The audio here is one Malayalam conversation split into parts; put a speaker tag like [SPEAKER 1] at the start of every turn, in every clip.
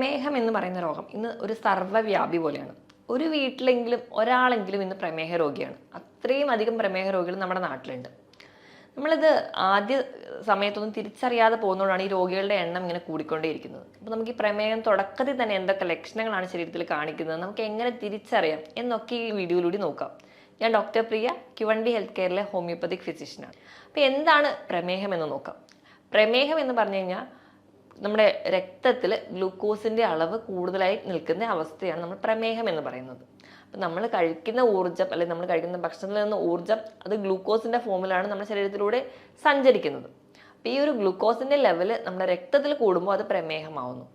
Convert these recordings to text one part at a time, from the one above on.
[SPEAKER 1] പ്രമേഹം എന്ന് പറയുന്ന രോഗം ഇന്ന് ഒരു സർവ്വവ്യാപി പോലെയാണ്. ഒരു വീട്ടിലെങ്കിലും ഒരാളെങ്കിലും ഇന്ന് പ്രമേഹ രോഗിയാണ്. അത്രയും അധികം പ്രമേഹ രോഗികൾ നമ്മുടെ നാട്ടിലുണ്ട്. നമ്മളിത് ആദ്യ സമയത്തൊന്നും തിരിച്ചറിയാതെ പോകുന്നതുകൊണ്ടാണ് ഈ രോഗികളുടെ എണ്ണം ഇങ്ങനെ കൂടിക്കൊണ്ടേയിരിക്കുന്നത്. അപ്പോൾ നമുക്ക് ഈ പ്രമേഹം തുടക്കത്തിൽ തന്നെ എന്തൊക്കെ ലക്ഷണങ്ങളാണ് ശരീരത്തിൽ കാണിക്കുന്നത്, നമുക്ക് എങ്ങനെ തിരിച്ചറിയാം എന്നൊക്കെ ഈ വീഡിയോയിലൂടെ നോക്കാം. ഞാൻ ഡോക്ടർ പ്രിയ, ക്യുവണ്ടി ഹെൽത്ത് കെയറിലെ ഹോമിയോപ്പതിക് ഫിസിഷ്യനാണ്. അപ്പോൾ എന്താണ് പ്രമേഹം എന്ന് നോക്കാം. പ്രമേഹം എന്ന് പറഞ്ഞു കഴിഞ്ഞാൽ നമ്മുടെ രക്തത്തിൽ ഗ്ലൂക്കോസിൻ്റെ അളവ് കൂടുതലായി നിൽക്കുന്ന അവസ്ഥയാണ് നമ്മൾ പ്രമേഹം എന്ന് പറയുന്നത്. അപ്പം നമ്മൾ കഴിക്കുന്ന ഊർജ്ജം അല്ലെങ്കിൽ നമ്മൾ കഴിക്കുന്ന ഭക്ഷണത്തിൽ നിന്ന് ഊർജ്ജം അത് ഗ്ലൂക്കോസിൻ്റെ ഫോമിലാണ് നമ്മുടെ ശരീരത്തിലൂടെ സഞ്ചരിക്കുന്നത്. അപ്പം ഈ ഒരു ഗ്ലൂക്കോസിൻ്റെ ലെവല് നമ്മുടെ രക്തത്തിൽ കൂടുമ്പോൾ അത് പ്രമേഹമാവുന്നു.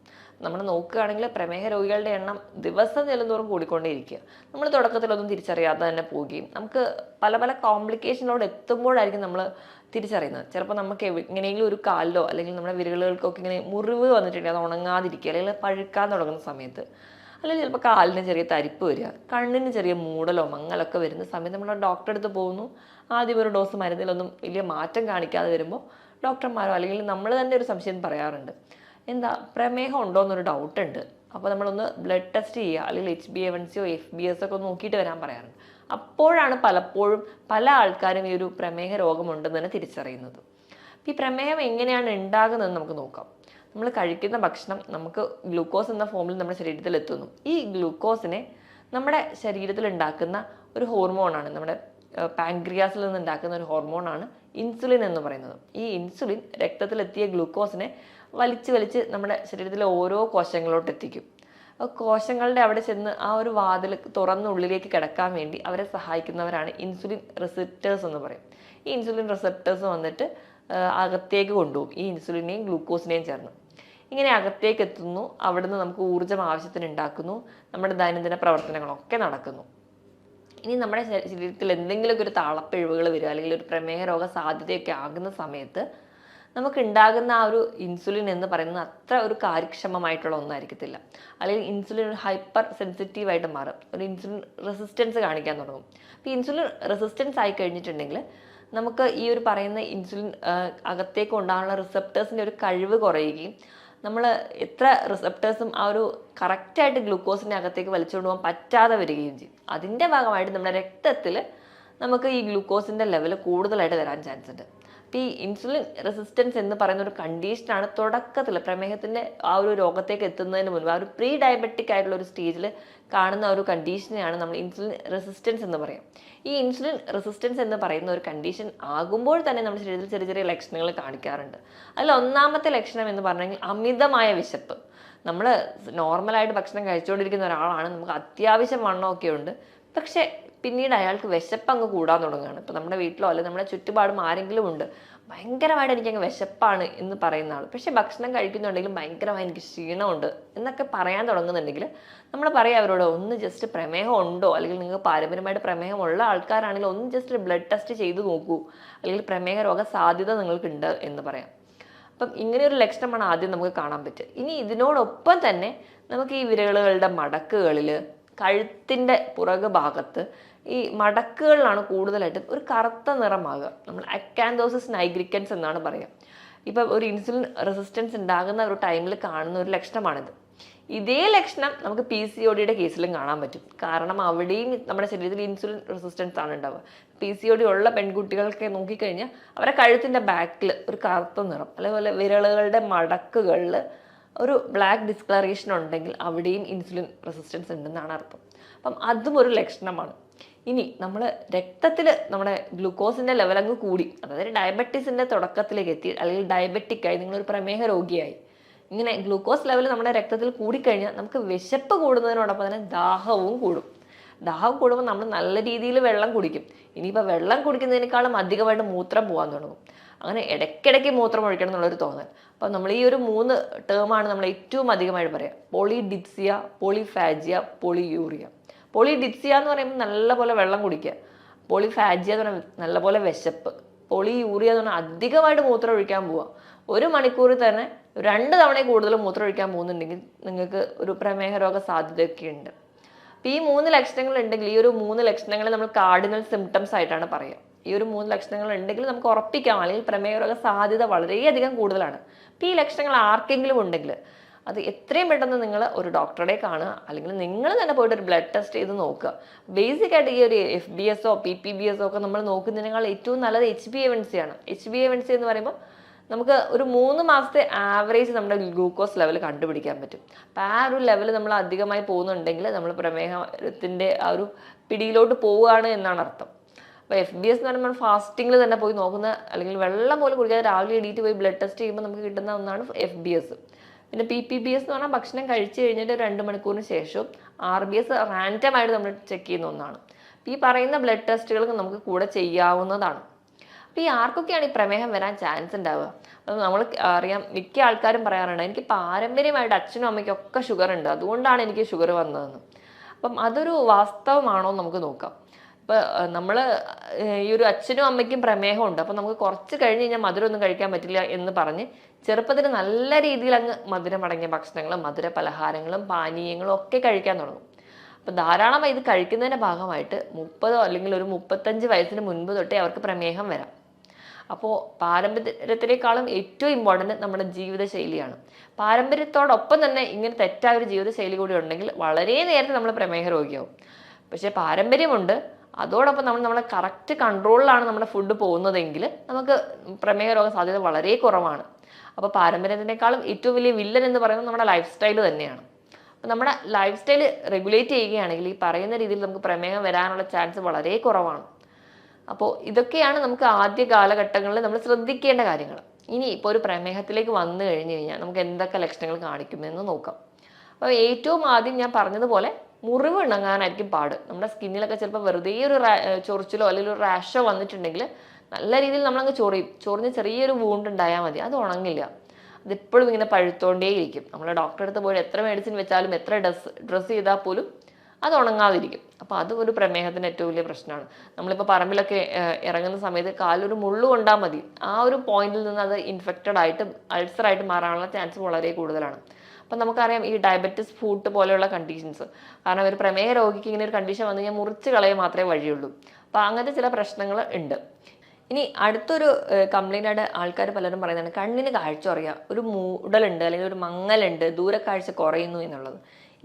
[SPEAKER 1] നമ്മൾ നോക്കുകയാണെങ്കിൽ പ്രമേഹ രോഗികളുടെ എണ്ണം ദിവസം ചെല്ലുന്തോറും കൂടിക്കൊണ്ടേയിരിക്കുക. നമ്മൾ തുടക്കത്തിലൊന്നും തിരിച്ചറിയാതെ തന്നെ പോവുകയും നമുക്ക് പല പല കോംപ്ലിക്കേഷനിലോട് എത്തുമ്പോഴായിരിക്കും നമ്മൾ തിരിച്ചറിയുന്നത്. ചിലപ്പോൾ നമുക്ക് എങ്ങനെയെങ്കിലും ഒരു കാലിലോ അല്ലെങ്കിൽ നമ്മുടെ വിരലുകൾക്കൊക്കെ ഇങ്ങനെ മുറിവ് വന്നിട്ടുണ്ടെങ്കിൽ അത് ഉണങ്ങാതിരിക്കുക, അല്ലെങ്കിൽ പഴുക്കാൻ തുടങ്ങുന്ന സമയത്ത്, അല്ലെങ്കിൽ ചിലപ്പോൾ കാലിന് ചെറിയ തരിപ്പ് വരിക, കണ്ണിന് ചെറിയ മൂടലോ മങ്ങലൊക്കെ വരുന്ന സമയത്ത് നമ്മൾ ഡോക്ടറെ അടുത്ത് പോകുന്നു. ആദ്യം ഒരു ഡോസ് മരുന്നിലൊന്നും വലിയ മാറ്റം കാണിക്കാതെ വരുമ്പോൾ ഡോക്ടർമാരോ അല്ലെങ്കിൽ നമ്മൾ തന്നെ ഒരു സംശയം പറയാറുണ്ട്, എന്താ പ്രമേഹം ഉണ്ടോ എന്നൊരു ഡൗട്ട് ഉണ്ട്, അപ്പോൾ നമ്മളൊന്ന് ബ്ലഡ് ടെസ്റ്റ് ചെയ്യുക, അല്ലെങ്കിൽ HbA1c FBS ഒക്കെ നോക്കിയിട്ട് വരാൻ പറയാറുണ്ട്. അപ്പോഴാണ് പലപ്പോഴും പല ആൾക്കാരും ഈ ഒരു പ്രമേഹ രോഗമുണ്ടെന്ന് തന്നെ തിരിച്ചറിയുന്നത്. ഈ പ്രമേഹം എങ്ങനെയാണ് ഉണ്ടാകുന്നതെന്ന് നമുക്ക് നോക്കാം. നമ്മൾ കഴിക്കുന്ന ഭക്ഷണം നമുക്ക് ഗ്ലൂക്കോസ് എന്ന ഫോമിൽ നമ്മുടെ ശരീരത്തിൽ എത്തുന്നു. ഈ ഗ്ലൂക്കോസിനെ നമ്മുടെ ശരീരത്തിൽ ഉണ്ടാക്കുന്ന ഒരു ഹോർമോണാണ്, നമ്മുടെ പാൻക്രിയാസിൽ നിന്ന് ഉണ്ടാക്കുന്ന ഒരു ഹോർമോണാണ് ഇൻസുലിൻ എന്ന് പറയുന്നത്. ഈ ഇൻസുലിൻ രക്തത്തിലെത്തിയ ഗ്ലൂക്കോസിനെ വലിച്ച് നമ്മുടെ ശരീരത്തിലെ ഓരോ കോശങ്ങളിലോട്ട് എത്തിക്കും. കോശങ്ങളുടെ അവിടെ ചെന്ന് ആ ഒരു വാതിൽ തുറന്നുള്ളിലേക്ക് കിടക്കാൻ വേണ്ടി അവരെ സഹായിക്കുന്നവരാണ് ഇൻസുലിൻ റിസപ്റ്റേഴ്സ് എന്ന് പറയും. ഈ ഇൻസുലിൻ റിസപ്റ്റേഴ്സ് വന്നിട്ട് അകത്തേക്ക് കൊണ്ടുപോകും, ഈ ഇൻസുലിനെയും ഗ്ലൂക്കോസിനെയും ചേർന്ന്. ഇങ്ങനെ അകത്തേക്ക് എത്തുന്നു, അവിടുന്ന് നമുക്ക് ഊർജ്ജം ആവശ്യത്തിന് ഉണ്ടാക്കുന്നു, നമ്മുടെ ദൈനംദിന പ്രവർത്തനങ്ങളൊക്കെ നടക്കുന്നു. ഇനി നമ്മുടെ ശരീരത്തിൽ എന്തെങ്കിലുമൊക്കെ ഒരു താളപ്പിഴവുകൾ വരിക അല്ലെങ്കിൽ ഒരു പ്രമേഹ രോഗ സാധ്യതയൊക്കെ ആകുന്ന സമയത്ത് നമുക്ക് ഉണ്ടാകുന്ന ആ ഒരു ഇൻസുലിൻ എന്ന് പറയുന്നത് അത്ര ഒരു കാര്യക്ഷമമായിട്ടുള്ള ഒന്നായിരിക്കത്തില്ല. അല്ലെങ്കിൽ ഇൻസുലിൻ ഒരു ഹൈപ്പർ സെൻസിറ്റീവായിട്ട് മാറും, ഒരു ഇൻസുലിൻ റെസിസ്റ്റൻസ് കാണിക്കാൻ തുടങ്ങും. അപ്പോൾ ഇൻസുലിൻ റെസിസ്റ്റൻസ് ആയി കഴിഞ്ഞിട്ടുണ്ടെങ്കിൽ നമുക്ക് ഈ ഒരു പറയുന്ന ഇൻസുലിൻ അകത്തേക്ക് ഉണ്ടാകാനുള്ള റിസപ്റ്റേഴ്സിൻ്റെ ഒരു കഴിവ് കുറയുകയും നമ്മൾ എത്ര റിസപ്റ്റേഴ്സും ആ ഒരു കറക്റ്റായിട്ട് ഗ്ലൂക്കോസിൻ്റെ അകത്തേക്ക് വലിച്ചുകൊണ്ട് പോകാൻ പറ്റാതെ വരികയും ചെയ്യും. അതിൻ്റെ ഭാഗമായിട്ട് നമ്മുടെ രക്തത്തിൽ നമുക്ക് ഈ ഗ്ലൂക്കോസിൻ്റെ ലെവൽ കൂടുതലായിട്ട് വരാൻ ചാൻസ് ഉണ്ട്. അപ്പോൾ ഈ ഇൻസുലിൻ റെസിസ്റ്റൻസ് എന്ന് പറയുന്ന ഒരു കണ്ടീഷനാണ് തുടക്കത്തിൽ പ്രമേഹത്തിൻ്റെ ആ ഒരു രോഗത്തേക്ക് എത്തുന്നതിന് മുൻപ്, ആ ഒരു പ്രീ ഡയബറ്റിക് ആയിട്ടുള്ള ഒരു സ്റ്റേജിൽ കാണുന്ന ഒരു കണ്ടീഷനെയാണ് നമ്മൾ ഇൻസുലിൻ റെസിസ്റ്റൻസ് എന്ന് പറയും. ഈ ഇൻസുലിൻ റെസിസ്റ്റൻസ് എന്ന് പറയുന്ന ഒരു കണ്ടീഷൻ ആകുമ്പോൾ തന്നെ നമ്മുടെ ശരീരത്തിൽ ചെറിയ ചെറിയ ലക്ഷണങ്ങൾ കാണിക്കാറുണ്ട്. അതിൽ ഒന്നാമത്തെ ലക്ഷണം എന്ന് പറഞ്ഞെങ്കിൽ അമിതമായ വിശപ്പ്. നമ്മൾ നോർമലായിട്ട് ഭക്ഷണം കഴിച്ചുകൊണ്ടിരിക്കുന്ന ഒരാളാണ്, നമുക്ക് അത്യാവശ്യം വണ്ണമൊക്കെ ഉണ്ട്, പക്ഷേ പിന്നീട് അയാൾക്ക് വിശപ്പ് അങ്ങ് കൂടാൻ തുടങ്ങുകയാണ്. ഇപ്പോൾ നമ്മുടെ വീട്ടിലോ അല്ലെങ്കിൽ നമ്മുടെ ചുറ്റുപാടും ആരെങ്കിലും ഉണ്ട്, ഭയങ്കരമായിട്ട് എനിക്കങ്ങ് വിശപ്പാണ് എന്ന് പറയുന്ന ആൾ, പക്ഷേ ഭക്ഷണം കഴിക്കുന്നുണ്ടെങ്കിലും ഭയങ്കരമായി എനിക്ക് ക്ഷീണമുണ്ട് എന്നൊക്കെ പറയാൻ തുടങ്ങുന്നുണ്ടെങ്കിൽ നമ്മൾ പറയാം അവരോട്, ഒന്ന് ജസ്റ്റ് പ്രമേഹം ഉണ്ടോ, അല്ലെങ്കിൽ നിങ്ങൾക്ക് പാരമ്പര്യമായിട്ട് പ്രമേഹമുള്ള ആൾക്കാരാണെങ്കിൽ ഒന്ന് ജസ്റ്റ് ബ്ലഡ് ടെസ്റ്റ് ചെയ്ത് നോക്കൂ, അല്ലെങ്കിൽ പ്രമേഹ രോഗ സാധ്യത നിങ്ങൾക്കുണ്ട് എന്ന് പറയാം. അപ്പം ഇങ്ങനെയൊരു ലക്ഷണമാണ് ആദ്യം നമുക്ക് കാണാൻ പറ്റുക. ഇനി ഇതിനോടൊപ്പം തന്നെ നമുക്ക് ഈ വിരലുകളുടെ മടക്കുകളിൽ, കഴുത്തിൻ്റെ പുറകു ഭാഗത്ത് ഈ മടക്കുകളിലാണ് കൂടുതലായിട്ട് ഒരു കറുത്ത നിറമാകുക. നമ്മൾ അക്കാന്തോസിസ് നൈഗ്രിക്കൻസ് എന്നാണ് പറയുക. ഇപ്പം ഒരു ഇൻസുലിൻ റെസിസ്റ്റൻസ് ഉണ്ടാകുന്ന ഒരു ടൈമിൽ കാണുന്ന ഒരു ലക്ഷണമാണിത്. ഇതേ ലക്ഷണം നമുക്ക് PCODയുടെ കേസിലും കാണാൻ പറ്റും. കാരണം അവിടെയും നമ്മുടെ ശരീരത്തിൽ ഇൻസുലിൻ റെസിസ്റ്റൻസ് ആണ് ഉണ്ടാവുക. PCOD ഉള്ള പെൺകുട്ടികൾക്ക് നോക്കിക്കഴിഞ്ഞാൽ അവരുടെ കഴുത്തിൻ്റെ ബാക്കിൽ ഒരു കറുത്ത നിറം, അതേപോലെ വിരലുകളുടെ മടക്കുകളിൽ ഒരു ബ്ലാക്ക് ഡിസ്കളറേഷൻ ഉണ്ടെങ്കിൽ അവിടെയും ഇൻസുലിൻ റെസിസ്റ്റൻസ് ഉണ്ടെന്നാണ് അർത്ഥം. അപ്പം അതും ഒരു ലക്ഷണമാണ്. ഇനി നമ്മൾ രക്തത്തിൽ നമ്മുടെ ഗ്ലൂക്കോസിൻ്റെ ലെവൽ അങ്ങ് കൂടി, അതായത് ഡയബറ്റീസിൻ്റെ തുടക്കത്തിലേക്ക് എത്തി, അല്ലെങ്കിൽ ഡയബറ്റിക്കായി, നിങ്ങളൊരു പ്രമേഹ രോഗിയായി, ഇങ്ങനെ ഗ്ലൂക്കോസ് ലെവൽ നമ്മുടെ രക്തത്തിൽ കൂടിക്കഴിഞ്ഞാൽ നമുക്ക് വിശപ്പ് കൂടുന്നതിനോടൊപ്പം തന്നെ ദാഹവും കൂടും. ദാഹം കൂടുമ്പോൾ നമ്മൾ നല്ല രീതിയിൽ വെള്ളം കുടിക്കും. ഇനിയിപ്പോൾ വെള്ളം കുടിക്കുന്നതിനേക്കാളും അധികമായിട്ട് മൂത്രം പോകാൻ തുടങ്ങും. അങ്ങനെ ഇടയ്ക്കിടയ്ക്ക് മൂത്രം ഒഴിക്കണം എന്നുള്ളൊരു തോന്നൽ. അപ്പം നമ്മൾ ഈ ഒരു 3 ടേമാണ് നമ്മൾ ഏറ്റവും അധികമായിട്ട് പറയുക: പോളിഡിപ്സിയ, പോളിഫാജിയ, പോളിയൂറിയ. പോളിഡിപ്സിയ എന്ന് പറയുമ്പോൾ നല്ലപോലെ വെള്ളം കുടിക്കുക, പോളിഫാജിയ എന്ന് പറഞ്ഞാൽ നല്ലപോലെ വിശപ്പ്, പോളിയൂറിയ എന്ന് പറഞ്ഞാൽ അധികമായിട്ട് മൂത്രം ഒഴിക്കാൻ പോവുക. 1 മണിക്കൂറിൽ തന്നെ 2 തവണ കൂടുതൽ മൂത്രം ഒഴിക്കാൻ പോകുന്നുണ്ടെങ്കിൽ നിങ്ങൾക്ക് ഒരു പ്രമേഹ രോഗ സാധ്യതയൊക്കെ ഉണ്ട്. അപ്പോൾ ഈ 3 ലക്ഷണങ്ങൾ ഉണ്ടെങ്കിൽ, ഈ ഒരു 3 ലക്ഷണങ്ങൾ നമ്മൾ കാർഡിനൽ സിംറ്റംസ് ആയിട്ടാണ് പറയുക. ഈ ഒരു 3 ലക്ഷണങ്ങൾ ഉണ്ടെങ്കിൽ നമുക്ക് ഉറപ്പിക്കാം, അല്ലെങ്കിൽ പ്രമേഹ രോഗ സാധ്യത വളരെയധികം കൂടുതലാണ്. അപ്പോൾ ഈ ലക്ഷണങ്ങൾ ആർക്കെങ്കിലും ഉണ്ടെങ്കിൽ അത് എത്രയും പെട്ടെന്ന് നിങ്ങൾ ഒരു ഡോക്ടറെ കാണുക, അല്ലെങ്കിൽ നിങ്ങൾ തന്നെ പോയിട്ട് ഒരു ബ്ലഡ് ടെസ്റ്റ് ചെയ്ത് നോക്കുക. ബേസിക് ആയിട്ട് ഈ ഒരു FBS PPBS ഒക്കെ നമ്മൾ നോക്കുന്നതിനേക്കാൾ ഏറ്റവും നല്ലത് HbA1c ആണ്. HbA1c എന്ന് പറയുമ്പോൾ നമുക്ക് ഒരു 3 മാസത്തെ ആവറേജ് നമ്മുടെ ഗ്ലൂക്കോസ് ലെവൽ കണ്ടുപിടിക്കാൻ പറ്റും. അപ്പം ആ ഒരു ലെവൽ നമ്മൾ അധികമായി പോകുന്നുണ്ടെങ്കിൽ നമ്മൾ പ്രമേഹത്തിൻ്റെ ആ ഒരു പിടിയിലോട്ട് പോവുകയാണ് എന്നാണ് അർത്ഥം. അപ്പോൾ FBS എന്ന് പറയുമ്പോൾ ഫാസ്റ്റിങ്ങിൽ തന്നെ പോയി നോക്കുന്ന, അല്ലെങ്കിൽ വെള്ളം പോലും കുടിക്കാതെ രാവിലെ എണീറ്റ് പോയി ബ്ലഡ് ടെസ്റ്റ് ചെയ്യുമ്പോൾ നമുക്ക് കിട്ടുന്ന ഒന്നാണ് FBS. പിന്നെ PPBS എന്ന് പറഞ്ഞാൽ ഭക്ഷണം കഴിച്ചു കഴിഞ്ഞിട്ട് 2 മണിക്കൂറിന് ശേഷവും RBS റാൻഡമായിട്ട് നമ്മൾ ചെക്ക് ചെയ്യുന്ന ഒന്നാണ്. ഈ പറയുന്ന ബ്ലഡ് ടെസ്റ്റുകൾ നമുക്ക് കൂടെ ചെയ്യാവുന്നതാണ്. അപ്പോൾ ഈ ആർക്കൊക്കെയാണ് ഈ പ്രമേഹം വരാൻ ചാൻസ് ഉണ്ടാവുക? അപ്പം നമ്മൾ അറിയാം, മിക്ക ആൾക്കാരും പറയാറുണ്ട് എനിക്ക് പാരമ്പര്യമായിട്ട് അച്ഛനും അമ്മയ്ക്കും ഒക്കെ ഷുഗർ ഉണ്ട്, അതുകൊണ്ടാണ് എനിക്ക് ഷുഗർ വന്നതെന്ന്. അപ്പം അതൊരു വാസ്തവമാണോ എന്ന് നമുക്ക് നോക്കാം. ഇപ്പോൾ നമ്മൾ ഈ ഒരു അച്ഛനും അമ്മയ്ക്കും പ്രമേഹമുണ്ട്, അപ്പം നമുക്ക് കുറച്ച് കഴിഞ്ഞ് കഴിഞ്ഞാൽ മധുരമൊന്നും കഴിക്കാൻ പറ്റില്ല എന്ന് പറഞ്ഞ് ചെറുപ്പത്തിൽ നല്ല രീതിയിൽ അങ്ങ് മധുരം അടങ്ങിയ ഭക്ഷണങ്ങളും മധുര പലഹാരങ്ങളും പാനീയങ്ങളും ഒക്കെ കഴിക്കാൻ തുടങ്ങും. അപ്പം ധാരാളമായി ഇത് കഴിക്കുന്നതിൻ്റെ ഭാഗമായിട്ട് 30 അല്ലെങ്കിൽ ഒരു 35 വയസ്സിന് മുൻപ് തൊട്ടേ അവർക്ക് പ്രമേഹം വരാം. അപ്പോൾ പാരമ്പര്യത്തിനേക്കാളും ഏറ്റവും ഇമ്പോർട്ടൻ്റ് നമ്മുടെ ജീവിതശൈലിയാണ്. പാരമ്പര്യത്തോടൊപ്പം തന്നെ ഇങ്ങനെ തെറ്റായ ഒരു ജീവിതശൈലി കൂടി ഉണ്ടെങ്കിൽ വളരെ നേരത്തെ നമ്മൾ പ്രമേഹ രോഗിയാവും. പക്ഷേ പാരമ്പര്യമുണ്ട്, അതോടൊപ്പം നമ്മളെ കറക്റ്റ് കൺട്രോളിലാണ് നമ്മുടെ ഫുഡ് പോകുന്നതെങ്കിൽ നമുക്ക് പ്രമേഹ രോഗ സാധ്യത വളരെ കുറവാണ്. അപ്പോൾ പാരമ്പര്യത്തിനേക്കാളും ഏറ്റവും വലിയ വില്ലൻ എന്ന് പറയുന്നത് നമ്മുടെ ലൈഫ് സ്റ്റൈൽ തന്നെയാണ്. അപ്പോൾ നമ്മുടെ ലൈഫ് സ്റ്റൈൽ റെഗുലേറ്റ് ചെയ്യുകയാണെങ്കിൽ ഈ പറയുന്ന രീതിയിൽ നമുക്ക് പ്രമേഹം വരാനുള്ള ചാൻസ് വളരെ കുറവാണ്. അപ്പോൾ ഇതൊക്കെയാണ് നമുക്ക് ആദ്യ കാലഘട്ടങ്ങളിൽ നമ്മൾ ശ്രദ്ധിക്കേണ്ട കാര്യങ്ങൾ. ഇനി ഇപ്പോൾ ഒരു പ്രമേഹത്തിലേക്ക് വന്നു കഴിഞ്ഞ് കഴിഞ്ഞാൽ നമുക്ക് എന്തൊക്കെ ലക്ഷണങ്ങൾ കാണിക്കുമെന്ന് നോക്കാം. അപ്പോൾ ഏറ്റവും ആദ്യം ഞാൻ പറഞ്ഞതുപോലെ മുറിവ് ഉണങ്ങാനായിരിക്കും പാട്. നമ്മുടെ സ്കിന്നിലൊക്കെ ചിലപ്പോൾ വെറുതെ ഒരു ചൊറിച്ചിലോ അല്ലെങ്കിൽ ഒരു റാഷോ വന്നിട്ടുണ്ടെങ്കിൽ നല്ല രീതിയിൽ നമ്മളങ്ങ് ചൊറിഞ്ഞ് ചെറിയൊരു വൂണ്ട് ഉണ്ടായാൽ മതി, അത് ഉണങ്ങില്ല. അതിപ്പോഴും ഇങ്ങനെ പഴുത്തോണ്ടേയിരിക്കും. നമ്മൾ ഡോക്ടറെ അടുത്ത് പോയി എത്ര മെഡിസിൻ വെച്ചാലും എത്ര ഡ്രസ്സ് ചെയ്താൽ പോലും അത് ഉണങ്ങാതിരിക്കും. അപ്പോൾ അത് ഒരു പ്രമേഹത്തിന് ഏറ്റവും വലിയ പ്രശ്നമാണ്. നമ്മളിപ്പോൾ പറമ്പിലൊക്കെ ഇറങ്ങുന്ന സമയത്ത് കാലൊരു മുള്ളു കൊണ്ടാൽ മതി, ആ ഒരു പോയിന്റിൽ നിന്ന് അത് ഇൻഫെക്റ്റഡ് ആയിട്ട് അൾസറായിട്ട് മാറാനുള്ള ചാൻസ് വളരെ കൂടുതലാണ്. അപ്പം നമുക്കറിയാം ഈ ഡയബറ്റിസ് ഫുഡ് പോലെയുള്ള കണ്ടീഷൻസ്, കാരണം ഒരു പ്രമേഹ രോഗിക്ക് ഇങ്ങനെ ഒരു കണ്ടീഷൻ വന്നു കഴിഞ്ഞാൽ മുറിച്ച് കളയാൻ മാത്രമേ വഴിയുള്ളൂ. അപ്പോൾ അങ്ങനത്തെ ചില പ്രശ്നങ്ങൾ ഉണ്ട്. ഇനി അടുത്തൊരു കംപ്ലൈൻ്റ് ആയിട്ട് ആൾക്കാർ പലരും പറയുന്നതാണ് കണ്ണിന് കാഴ്ച കുറയുക, ഒരു മൂടലുണ്ട് അല്ലെങ്കിൽ ഒരു മങ്ങലുണ്ട്, ദൂരക്കാഴ്ച കുറയുന്നു എന്നുള്ളത്.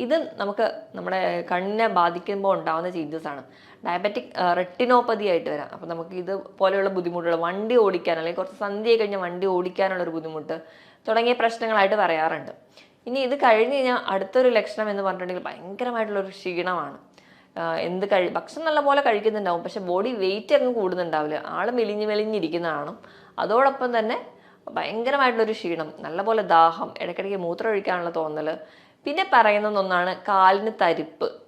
[SPEAKER 1] ഇത് നമുക്ക് നമ്മുടെ കണ്ണിനെ ബാധിക്കുമ്പോൾ ഉണ്ടാകുന്ന ചേഞ്ചസ് ആണ്. ഡയബറ്റിക് റെറ്റിനോപ്പതി ആയിട്ട് വരാം. അപ്പോൾ നമുക്ക് ഇത് പോലെയുള്ള ബുദ്ധിമുട്ടുകൾ, വണ്ടി ഓടിക്കാൻ അല്ലെങ്കിൽ കുറച്ച് സന്ധ്യ കഴിഞ്ഞാൽ വണ്ടി ഓടിക്കാനുള്ളൊരു ബുദ്ധിമുട്ട് തുടങ്ങിയ പ്രശ്നങ്ങളായിട്ട് പറയാറുണ്ട്. ഇനി ഇത് കഴിഞ്ഞ് കഴിഞ്ഞാൽ അടുത്തൊരു ലക്ഷണം എന്ന് പറഞ്ഞിട്ടുണ്ടെങ്കിൽ ഭയങ്കരമായിട്ടുള്ളൊരു ക്ഷീണമാണ്. ഭക്ഷണം നല്ലപോലെ കഴിക്കുന്നുണ്ടാവും, പക്ഷെ ബോഡി വെയിറ്റ് അങ്ങ് കൂടുന്നുണ്ടാവില്ല, ആൾ മെലിഞ്ഞിരിക്കുന്നതാണ്. അതോടൊപ്പം തന്നെ ഭയങ്കരമായിട്ടുള്ളൊരു ക്ഷീണം, നല്ലപോലെ ദാഹം, ഇടയ്ക്കിടയ്ക്ക് മൂത്രം ഒഴിക്കാനുള്ള തോന്നൽ. പിന്നെ പറയുന്ന ഒന്നാണ് കാലിന്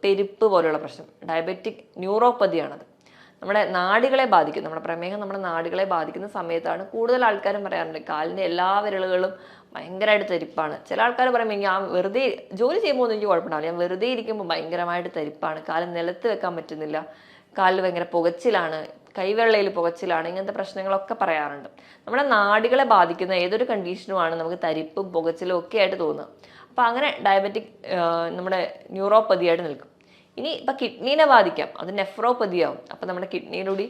[SPEAKER 1] പെരുപ്പ് പോലെയുള്ള പ്രശ്നം. ഡയബറ്റിക് ന്യൂറോപ്പതിയാണത്. നമ്മുടെ നാഡികളെ ബാധിക്കും. നമ്മുടെ പ്രമേഹം നമ്മുടെ നാഡികളെ ബാധിക്കുന്ന സമയത്താണ് കൂടുതൽ ആൾക്കാരും പറയാറുണ്ട് കാലിൻ്റെ എല്ലാ വിരലുകളും ഭയങ്കരമായിട്ട് തരിപ്പാണ്. ചില ആൾക്കാർ പറയുമ്പോൾ ഞാൻ വെറുതെ ജോലി ചെയ്യുമ്പോൾ ഒന്നും എനിക്ക് കുഴപ്പമുണ്ടാവില്ല, ഞാൻ വെറുതെ ഇരിക്കുമ്പോൾ ഭയങ്കരമായിട്ട് തരിപ്പാണ്, കാല് നിലത്ത് വെക്കാൻ പറ്റുന്നില്ല, കാലിൽ ഭയങ്കര പുകച്ചിലാണ്, കൈവെള്ളയിൽ പുകച്ചിലാണ്, ഇങ്ങനത്തെ പ്രശ്നങ്ങളൊക്കെ പറയാറുണ്ട്. നമ്മുടെ നാഡികളെ ബാധിക്കുന്ന ഏതൊരു കണ്ടീഷനുമാണ് നമുക്ക് തരിപ്പും പുകച്ചിലും ഒക്കെ ആയിട്ട് തോന്നുക. അപ്പോൾ അങ്ങനെ ഡയബറ്റിക് നമ്മുടെ ന്യൂറോപ്പതിയായിട്ട് നിൽക്കും. ഇനി ഇപ്പം കിഡ്നീനെ ബാധിക്കാം, അത് നെഫ്രോപ്പതിയാവും. അപ്പം നമ്മുടെ കിഡ്നിയിലൂടെ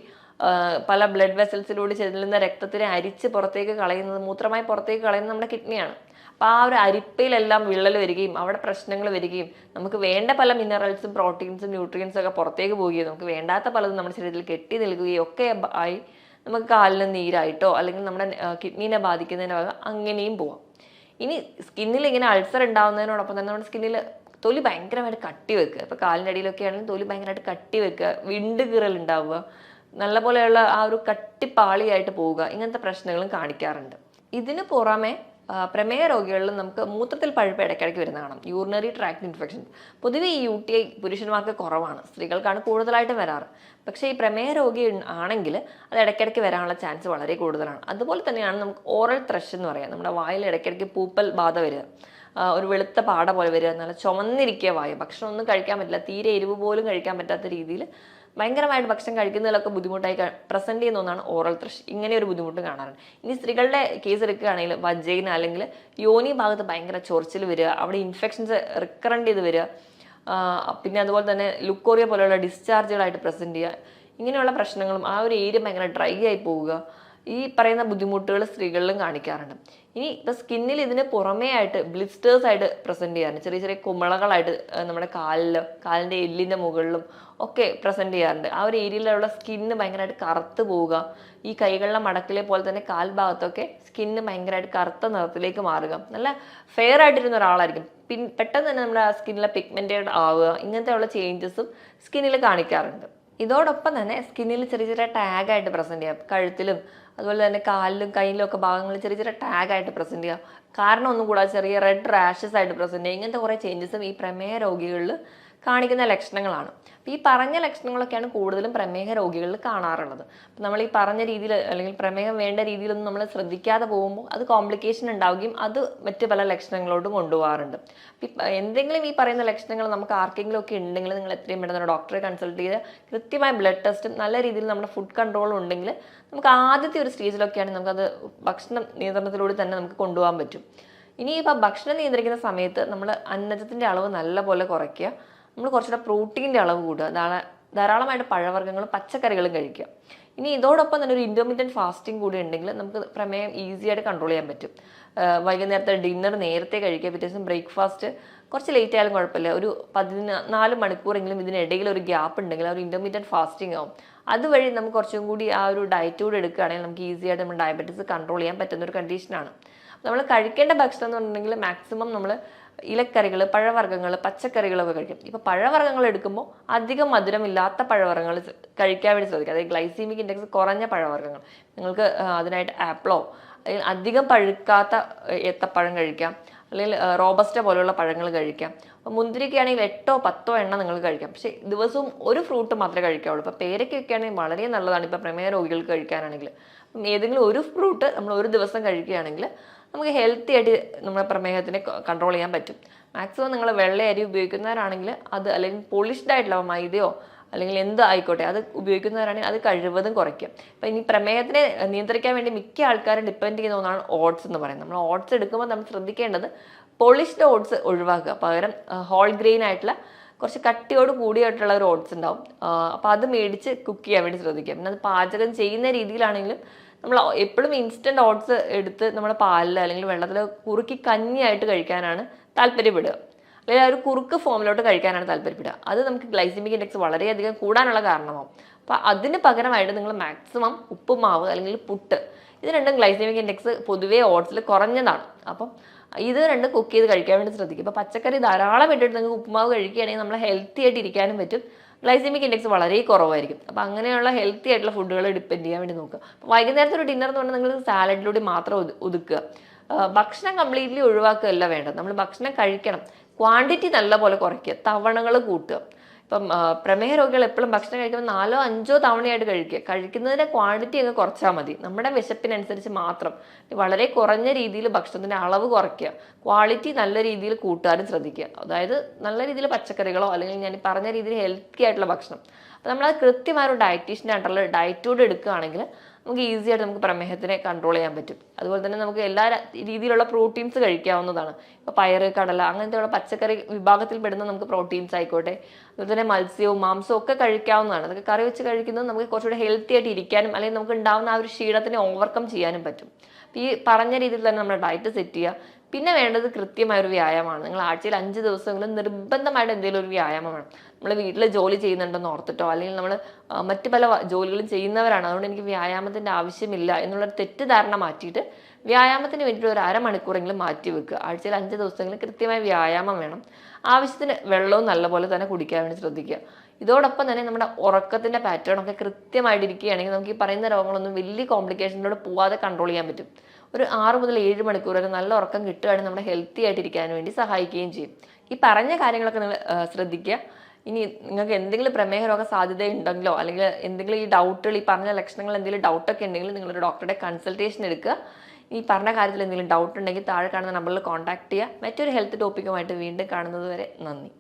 [SPEAKER 1] പല ബ്ലഡ് വെസൽസിലൂടെ ചെല്ലുന്ന രക്തത്തിനെ അരിച്ച് പുറത്തേക്ക് കളയുന്നത്, മൂത്രമായി പുറത്തേക്ക് കളയുന്നത് നമ്മുടെ കിഡ്നിയാണ്. അപ്പോൾ ആ ഒരു അരിപ്പയിലെല്ലാം വിള്ളൽ വരികയും അവിടെ പ്രശ്നങ്ങൾ വരികയും നമുക്ക് വേണ്ട പല മിനറൽസും പ്രോട്ടീൻസും ന്യൂട്രിയൻസും ഒക്കെ പുറത്തേക്ക് പോവുകയും നമുക്ക് വേണ്ടാത്ത പലതും നമ്മുടെ ശരീരത്തിൽ കെട്ടി നിൽക്കുകയും ഒക്കെ ആയി നമുക്ക് കാലിന് നീരായിട്ടോ അല്ലെങ്കിൽ നമ്മുടെ കിഡ്നീനെ ബാധിക്കുന്നതിന് ഭാഗം അങ്ങനെയും പോവാം. ഇനി സ്കിന്നിൽ ഇങ്ങനെ അൾസർ ഉണ്ടാകുന്നതിനോടൊപ്പം തന്നെ നമ്മുടെ സ്കിന്നിൽ തൊലി ഭയങ്കരമായിട്ട് കട്ടി വെക്കുക. ഇപ്പോൾ കാലിൻ്റെ അടിയിലൊക്കെ ആണെങ്കിൽ തൊലി ഭയങ്കരമായിട്ട് കട്ടി വെക്കുക, വിണ്ട് കീറൽ ഉണ്ടാവുക, നല്ല പോലെയുള്ള ആ ഒരു കട്ടിപ്പാളിയായിട്ട് പോവുക, ഇങ്ങനത്തെ പ്രശ്നങ്ങളും കാണിക്കാറുണ്ട്. ഇതിന് പുറമെ പ്രമേഹ രോഗികളിൽ നമുക്ക് മൂത്രത്തിൽ പഴുപ്പ് ഇടയ്ക്കിടയ്ക്ക് വരുന്ന കാണാം, യൂറിനറി ട്രാക്ട് ഇൻഫെക്ഷൻ. പൊതുവെ ഈ UTI പുരുഷന്മാർക്ക് കുറവാണ്, സ്ത്രീകൾക്കാണ് കൂടുതലായിട്ടും വരാറ്. പക്ഷേ ഈ പ്രമേഹ രോഗി ആണെങ്കിൽ അത് ഇടയ്ക്കിടയ്ക്ക് വരാനുള്ള ചാൻസ് വളരെ കൂടുതലാണ്. അതുപോലെ തന്നെയാണ് നമുക്ക് ഓറൽ ത്രഷ് എന്ന് പറയാം. നമ്മുടെ വായിൽ ഇടയ്ക്കിടയ്ക്ക് പൂപ്പൽ ബാധ വരിക, ഒരു വെളുത്ത പാട പോലെ വരിക, നല്ല ചുമന്നിരിക്കുക വായ, ഭക്ഷണം ഒന്നും കഴിക്കാൻ പറ്റില്ല, തീരെ എരിവ് പോലും കഴിക്കാൻ പറ്റാത്ത രീതിയിൽ ഭയങ്കരമായിട്ട് ഭക്ഷണം കഴിക്കുന്നതിലൊക്കെ ബുദ്ധിമുട്ടായി പ്രസന്റ് ചെയ്യുന്ന ഒന്നാണ് ഓറൽ ത്രഷ്. ഇങ്ങനെ ഒരു ബുദ്ധിമുട്ട് കാണാറുണ്ട്. ഇനി സ്ത്രീകളുടെ കേസ് എടുക്കുകയാണെങ്കിൽ വജൈന അല്ലെങ്കിൽ യോനി ഭാഗത്ത് ഭയങ്കര ചൊറിച്ചിൽ വരിക, അവിടെ ഇൻഫെക്ഷൻസ് റിക്കറന്റ് ചെയ്ത് വരിക, പിന്നെ അതുപോലെ തന്നെ ലുക്കോറിയ പോലെയുള്ള ഡിസ്ചാർജുകളായിട്ട് പ്രസന്റ് ചെയ്യുക, ഇങ്ങനെയുള്ള പ്രശ്നങ്ങളും ആ ഒരു ഏരിയ ഭയങ്കര ഡ്രൈ ആയി പോവുക, ഈ പറയുന്ന ബുദ്ധിമുട്ടുകൾ സ്ത്രീകളിലും കാണിക്കാറുണ്ട്. ഇനി ഇപ്പൊ സ്കിന്നിൽ ഇതിന് പുറമേ ആയിട്ട് ബ്ലിസ്റ്റേഴ്സ് ആയിട്ട് പ്രസന്റ് ചെയ്യാറുണ്ട്. ചെറിയ ചെറിയ കുമിളകളായിട്ട് നമ്മുടെ കാലിന്റെ എല്ലിന്റെ മുകളിലും ഒക്കെ പ്രസന്റ് ചെയ്യാറുണ്ട്. ആ ഒരു ഏരിയയിലുള്ള സ്കിന്ന് ഭയങ്കരമായിട്ട് കറുത്ത് പോവുക, ഈ കൈകളിലെ മടക്കിലെ പോലെ തന്നെ കാൽ ഭാഗത്തൊക്കെ സ്കിന്ന് ഭയങ്കരമായിട്ട് കറുത്ത നിറത്തിലേക്ക് മാറുക, നല്ല ഫെയർ ആയിട്ടിരുന്ന ഒരാളായിരിക്കും, പെട്ടെന്ന് തന്നെ നമ്മുടെ ആ സ്കിന്നിലെ പിഗ്മെന്റഡ് ആവുക, ഇങ്ങനത്തെയുള്ള ചേഞ്ചസും സ്കിന്നിൽ കാണിക്കാറുണ്ട്. ഇതോടൊപ്പം തന്നെ സ്കിന്നിൽ ചെറിയ ചെറിയ ടാഗായിട്ട് പ്രസന്റ് ചെയ്യാം, കഴുത്തിലും അതുപോലെ തന്നെ കാലിലും കയ്യിലും ഒക്കെ ഭാഗങ്ങളിൽ ചെറിയ ചെറിയ ടാഗായിട്ട് പ്രസന്റ് ചെയ്യാം. കാരണം ഒന്നും കൂടാതെ ചെറിയ റെഡ് റാഷസ് ആയിട്ട് പ്രസന്റ് ചെയ്യുക, ഇങ്ങനത്തെ കുറേ ചേഞ്ചസും ഈ പ്രമേഹ രോഗികളിൽ കാണിക്കുന്ന ലക്ഷണങ്ങളാണ്. അപ്പം ഈ പറഞ്ഞ ലക്ഷണങ്ങളൊക്കെയാണ് കൂടുതലും പ്രമേഹ രോഗികളിൽ കാണാറുള്ളത്. അപ്പം നമ്മൾ ഈ പറഞ്ഞ രീതിയിൽ അല്ലെങ്കിൽ പ്രമേഹം വേണ്ട രീതിയിലൊന്നും നമ്മൾ ശ്രദ്ധിക്കാതെ പോകുമ്പോൾ അത് കോംപ്ലിക്കേഷൻ ഉണ്ടാവുകയും അത് മറ്റ് പല ലക്ഷണങ്ങളോടും കൊണ്ടുപോകാറുണ്ട്. എന്തെങ്കിലും ഈ പറയുന്ന ലക്ഷണങ്ങൾ നമുക്ക് ആർക്കെങ്കിലും ഒക്കെ ഉണ്ടെങ്കിൽ നിങ്ങൾ എത്രയും പെട്ടെന്ന് ഡോക്ടറെ കൺസൾട്ട് ചെയ്ത് കൃത്യമായ ബ്ലഡ് ടെസ്റ്റും നല്ല രീതിയിൽ നമ്മുടെ ഫുഡ് കൺട്രോളും ഉണ്ടെങ്കിൽ നമുക്ക് ആദ്യത്തെ ഒരു സ്റ്റേജിലൊക്കെയാണ് നമുക്കത് ഭക്ഷണ നിയന്ത്രണത്തിലൂടെ തന്നെ നമുക്ക് കൊണ്ടുപോകാൻ പറ്റും. ഇനിയിപ്പോൾ ഭക്ഷണം നിയന്ത്രിക്കുന്ന സമയത്ത് നമ്മൾ അന്നജത്തിൻ്റെ അളവ് നല്ലപോലെ കുറയ്ക്കുക, നമ്മൾ കുറച്ചുകൂടെ പ്രോട്ടീൻ്റെ അളവ് കൂടുക, ധാരാളമായിട്ട് പഴവർഗ്ഗങ്ങളും പച്ചക്കറികളും കഴിക്കുക. ഇനി ഇതോടൊപ്പം തന്നെ ഒരു ഇൻ്റർമീഡിയറ്റ് ഫാസ്റ്റിംഗ് കൂടി ഉണ്ടെങ്കിൽ നമുക്ക് പ്രമേയം ഈസി ആയിട്ട് കൺട്രോൾ ചെയ്യാൻ പറ്റും. വൈകുന്നേരത്തെ ഡിന്നർ നേരത്തെ കഴിക്കുക, പിറ്റേ ദിവസം ബ്രേക്ക്ഫാസ്റ്റ് കുറച്ച് ലേറ്റ് ആയാലും കുഴപ്പമില്ല, ഒരു 14 മണിക്കൂറെങ്കിലും ഇതിനിടയിൽ ഒരു ഗ്യാപ്പ് ഉണ്ടെങ്കിൽ ഒരു ഇൻ്റർമീഡിയറ്റ് ഫാസ്റ്റിംഗ് ആവും. അതുവഴി നമുക്ക് കുറച്ചും കൂടി ആ ഒരു ഡയറ്റ് കൂടി എടുക്കുകയാണെങ്കിൽ നമുക്ക് ഈസി ആയിട്ട് നമ്മുടെ ഡയബറ്റീസ് കൺട്രോൾ ചെയ്യാൻ പറ്റുന്ന ഒരു കണ്ടീഷനാണ്. നമ്മൾ കഴിക്കേണ്ട ഭക്ഷണം എന്ന് പറഞ്ഞിട്ടുണ്ടെങ്കിൽ മാക്സിമം നമ്മൾ ഇലക്കറികൾ, പഴവർഗ്ഗങ്ങൾ, പച്ചക്കറികളൊക്കെ കഴിക്കും. ഇപ്പോൾ പഴവർഗ്ഗങ്ങൾ എടുക്കുമ്പോൾ അധികം മധുരമില്ലാത്ത പഴവർഗ്ഗങ്ങൾ കഴിക്കാൻ വേണ്ടി ശ്രദ്ധിക്കുക. അതായത് ഗ്ലൈസീമിക് ഇൻഡെക്സ് കുറഞ്ഞ പഴവർഗ്ഗങ്ങൾ, നിങ്ങൾക്ക് അതിനായിട്ട് ആപ്പിളോ അല്ലെങ്കിൽ അധികം പഴുക്കാത്ത ഏത്തപ്പഴം കഴിക്കാം, അല്ലെങ്കിൽ റോബസ്റ്റ പോലെയുള്ള പഴങ്ങൾ കഴിക്കാം. അപ്പോൾ മുന്തിരിക്കയാണെങ്കിൽ 8 or 10 എണ്ണം നിങ്ങൾ കഴിക്കാം. പക്ഷേ ദിവസവും ഒരു ഫ്രൂട്ട് മാത്രമേ കഴിക്കാവുള്ളൂ. ഇപ്പോൾ പേരയ്ക്കൊക്കെ ആണെങ്കിൽ വളരെ നല്ലതാണ് ഇപ്പോൾ പ്രമേഹ രോഗികൾക്ക് കഴിക്കാനാണെങ്കിൽ. അപ്പം ഏതെങ്കിലും ഒരു ഫ്രൂട്ട് നമ്മൾ ഒരു ദിവസം കഴിക്കുകയാണെങ്കിൽ നമുക്ക് ഹെൽത്തി ആയിട്ട് നമ്മുടെ പ്രമേഹത്തിനെ കൺട്രോൾ ചെയ്യാൻ പറ്റും. മാക്സിമം നിങ്ങൾ വെള്ള അരി ഉപയോഗിക്കുന്നവരാണെങ്കിൽ അത്, അല്ലെങ്കിൽ പോളിഷ്ഡ് ആയിട്ടുള്ള മൈദയോ അല്ലെങ്കിൽ എന്ത് ആയിക്കോട്ടെ അത് ഉപയോഗിക്കുന്നവരാണെങ്കിൽ അത് കഴിവതും കുറയ്ക്കും. അപ്പം ഇനി പ്രമേഹത്തിനെ നിയന്ത്രിക്കാൻ വേണ്ടി മിക്ക ആൾക്കാരും ഡിപ്പെൻഡ് ചെയ്യുന്ന ഒന്നാണ് ഓട്സ് എന്ന് പറയുന്നത്. നമ്മൾ ഓട്സ് എടുക്കുമ്പോൾ നമ്മൾ ശ്രദ്ധിക്കേണ്ടത് പോളിഷ്ഡ് ഓട്സ് ഒഴിവാക്കുക, പകരം ഹോൾ ഗ്രെയിൻ ആയിട്ടുള്ള കുറച്ച് കട്ടിയോട് കൂടിയായിട്ടുള്ള ഒരു ഓട്സ് ഉണ്ടാവും. അപ്പോൾ അത് മേടിച്ച് കുക്ക് ചെയ്യാൻ വേണ്ടി ശ്രദ്ധിക്കുക. പിന്നെ അത് പാചകം ചെയ്യുന്ന രീതിയിലാണെങ്കിലും നമ്മൾ എപ്പോഴും ഇൻസ്റ്റൻറ്റ് ഓട്സ് എടുത്ത് നമ്മുടെ പാലിൽ അല്ലെങ്കിൽ വെള്ളത്തിൽ കുറുക്കി കഞ്ഞിയായിട്ട് കഴിക്കാനാണ് താല്പര്യപ്പെടുക, അല്ലെങ്കിൽ ആ ഒരു കുറുക്ക് ഫോമിലോട്ട് കഴിക്കാനാണ് താല്പര്യപ്പെടുക. അത് നമുക്ക് ഗ്ലൈസിമിക് ഇൻഡെക്സ് വളരെയധികം കൂടാനുള്ള കാരണമാവും. അപ്പോൾ അതിന് പകരമായിട്ട് നിങ്ങൾ മാക്സിമം ഉപ്പുമാവ് അല്ലെങ്കിൽ പുട്ട്, ഇത് രണ്ടും ഗ്ലൈസിമിക് ഇൻഡെക്സ് പൊതുവേ ഓട്സിൽ കുറഞ്ഞതാണ്. അപ്പം ഇത് രണ്ടും കുക്ക് ചെയ്ത് കഴിക്കാൻ വേണ്ടി ശ്രദ്ധിക്കും. ഇപ്പോൾ പച്ചക്കറി ധാരാളം ഇട്ടിട്ട് നിങ്ങൾക്ക് ഉപ്പുമാവ് കഴിക്കുകയാണെങ്കിൽ നമ്മൾ ഹെൽത്തി ആയിട്ട് ഇരിക്കാനും പറ്റും, ഗ്ലൈസിമിക് ഇൻഡെക്സ് വളരെ കുറവായിരിക്കും. അപ്പോൾ അങ്ങനെയുള്ള ഹെൽത്തി ആയിട്ടുള്ള ഫുഡുകൾ ഡിപ്പെൻഡ് ചെയ്യാൻ വേണ്ടി നോക്കുക. അപ്പോൾ വൈകുന്നേരത്തെ ഒരു ഡിന്നർ എന്ന് പറഞ്ഞാൽ നിങ്ങൾ സാലഡിലൂടെ മാത്രം ഒതുക്കുക. ഭക്ഷണം കംപ്ലീറ്റ്ലി ഒഴിവാക്കുകയല്ല വേണ്ടത്. നമ്മൾ ഭക്ഷണം കഴിക്കണം, ക്വാണ്ടിറ്റി നല്ലപോലെ കുറയ്ക്കുക, തവണകൾ കൂട്ടുക. ഇപ്പം പ്രമേഹ രോഗികൾ എപ്പോഴും ഭക്ഷണം കഴിക്കുമ്പോൾ 4 or 5 തവണയായിട്ട് കഴിക്കുക. കഴിക്കുന്നതിൻ്റെ ക്വാണ്ടിറ്റി അങ്ങ് കുറച്ചാൽ മതി, നമ്മുടെ വിശപ്പിനനുസരിച്ച് മാത്രം. വളരെ കുറഞ്ഞ രീതിയിൽ ഭക്ഷണത്തിൻ്റെ അളവ് കുറയ്ക്കുക, ക്വാളിറ്റി നല്ല രീതിയിൽ കൂട്ടാനും ശ്രദ്ധിക്കുക. അതായത് നല്ല രീതിയിൽ പച്ചക്കറികളോ അല്ലെങ്കിൽ ഞാൻ പറഞ്ഞ രീതിയിൽ ഹെൽത്തി ആയിട്ടുള്ള ഭക്ഷണം. അപ്പോൾ നമ്മളത് കൃത്യമായ ഒരു ഡയറ്റീഷ്യൻ്റെ അണ്ടറിൽ ഡയറ്റോട് എടുക്കുകയാണെങ്കിൽ നമുക്ക് ഈസി ആയിട്ട് നമുക്ക് പ്രമേഹത്തിനെ കൺട്രോൾ ചെയ്യാൻ പറ്റും. അതുപോലെ തന്നെ നമുക്ക് എല്ലാ രീതിയിലുള്ള പ്രോട്ടീൻസ് കഴിക്കാവുന്നതാണ്. ഇപ്പോൾ പയറ്, കടല അങ്ങനത്തെയുള്ള പച്ചക്കറി വിഭാഗത്തിൽ പെടുന്ന നമുക്ക് പ്രോട്ടീൻസ് ആയിക്കോട്ടെ, അതുപോലെ തന്നെ മത്സ്യവും മാംസവും ഒക്കെ കഴിക്കാവുന്നതാണ്. അതൊക്കെ കറി വെച്ച് കഴിക്കുന്നത് നമുക്ക് കുറച്ചുകൂടി ഹെൽത്തി ആയിട്ട് ഇരിക്കാനും അല്ലെങ്കിൽ നമുക്ക് ഉണ്ടാകുന്ന ആ ഒരു ക്ഷീണത്തിനെ ഓവർകം ചെയ്യാനും പറ്റും. ഈ പറഞ്ഞ രീതിയിൽ തന്നെ നമ്മുടെ ഡയറ്റ് സെറ്റ് ചെയ്യുക. പിന്നെ വേണ്ടത് കൃത്യമായൊരു വ്യായാമമാണ്. നിങ്ങൾ ആഴ്ചയിൽ 5 ദിവസമെങ്കിലും നിർബന്ധമായിട്ട് എന്തെങ്കിലും ഒരു വ്യായാമം വേണം. നമ്മൾ വീട്ടിൽ ജോലി ചെയ്യുന്നുണ്ടെന്ന് ഓർത്തിട്ടോ അല്ലെങ്കിൽ നമ്മൾ മറ്റു പല ജോലികളും ചെയ്യുന്നവരാണ്, അതുകൊണ്ട് എനിക്ക് വ്യായാമത്തിൻ്റെ ആവശ്യമില്ല എന്നുള്ളൊരു തെറ്റിദ്ധാരണ മാറ്റിയിട്ട് വ്യായാമത്തിന് വേണ്ടിയിട്ട് ഒരു 1/2 മണിക്കൂറെങ്കിലും മാറ്റി വെക്കുക. ആഴ്ചയിൽ 5 ദിവസമെങ്കിലും കൃത്യമായ വ്യായാമം വേണം. ആവശ്യത്തിന് വെള്ളവും നല്ലപോലെ തന്നെ കുടിക്കാൻ വേണ്ടി ശ്രദ്ധിക്കുക. ഇതോടൊപ്പം തന്നെ നമ്മുടെ ഉറക്കത്തിൻ്റെ പാറ്റേൺ ഒക്കെ കൃത്യമായിട്ട് ഇരിക്കുകയാണെങ്കിൽ നമുക്ക് ഈ പറയുന്ന രോഗങ്ങളൊന്നും വലിയ കോംപ്ലിക്കേഷനിലൂടെ പോവാതെ കൺട്രോൾ ചെയ്യാൻ പറ്റും. ഒരു 6 മുതൽ 7 മണിക്കൂർ വരെ നല്ല ഉറക്കം കിട്ടുകയാണെങ്കിൽ നമ്മുടെ ഹെൽത്തി ആയിട്ടിരിക്കാൻ വേണ്ടി സഹായിക്കുകയും ചെയ്യും. ഈ പറഞ്ഞ കാര്യങ്ങളൊക്കെ നിങ്ങൾ ശ്രദ്ധിക്കുക. ഇനി നിങ്ങൾക്ക് എന്തെങ്കിലും പ്രമേഹ രോഗ സാധ്യതയുണ്ടെങ്കിലോ അല്ലെങ്കിൽ എന്തെങ്കിലും ഈ ഡൗട്ടുകൾ, ഈ പറഞ്ഞ ലക്ഷണങ്ങൾ എന്തെങ്കിലും ഡൗട്ടൊക്കെ ഉണ്ടെങ്കിൽ നിങ്ങളൊരു ഡോക്ടറുടെ കൺസൾട്ടേഷൻ എടുക്കുക. ഈ പറഞ്ഞ കാര്യത്തിൽ എന്തെങ്കിലും ഡൗട്ട് ഉണ്ടെങ്കിൽ താഴെ കാണുന്ന നമ്പറിൽ കോൺടാക്ട് ചെയ്യുക. മറ്റൊരു ഹെൽത്ത് ടോപ്പിക്കുമായിട്ട് വീണ്ടും കാണുന്നത് വരെ നന്ദി.